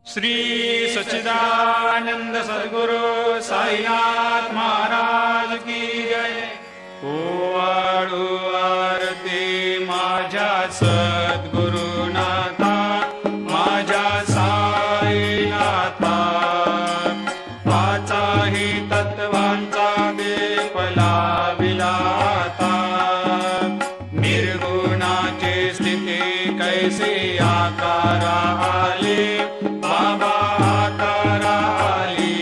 श्री सच्चिदानंद सद्गुरु साईनाथ महाराज की जय। ओवाळू आरती माझ्या सद्गुरुनाथा, माझ्या साईनाथा। पाचाही तत्वांचा दीप लाविलाता, निर्गुणाची स्थिती कैसी आकारा आली, बाबा आकारा आली।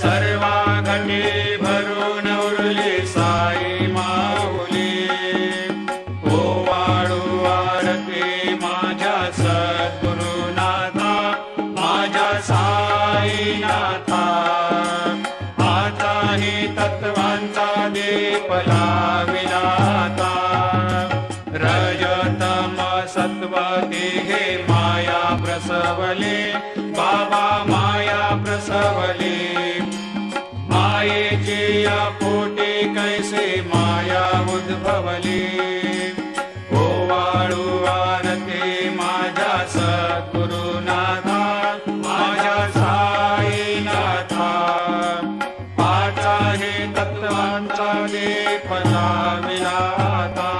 सर्वा घटी भरून उरली साई माऊली। ओवाळू आरती माझ्या सद्गुरुनाथा, माझ्या साईनाथा। आताही तत्वांचा दीप लाविलाता, रजतम सत्व तिघे माया प्रसवले, बाबा माया प्रसवले। मायेची या पोटी कैसे माया उद्भवली। ओवाळू आरती माझ्या सद्गुरुनाथा, माझ्या साईनाथा। पाचाही तत्वांचा दीप लाविलाता,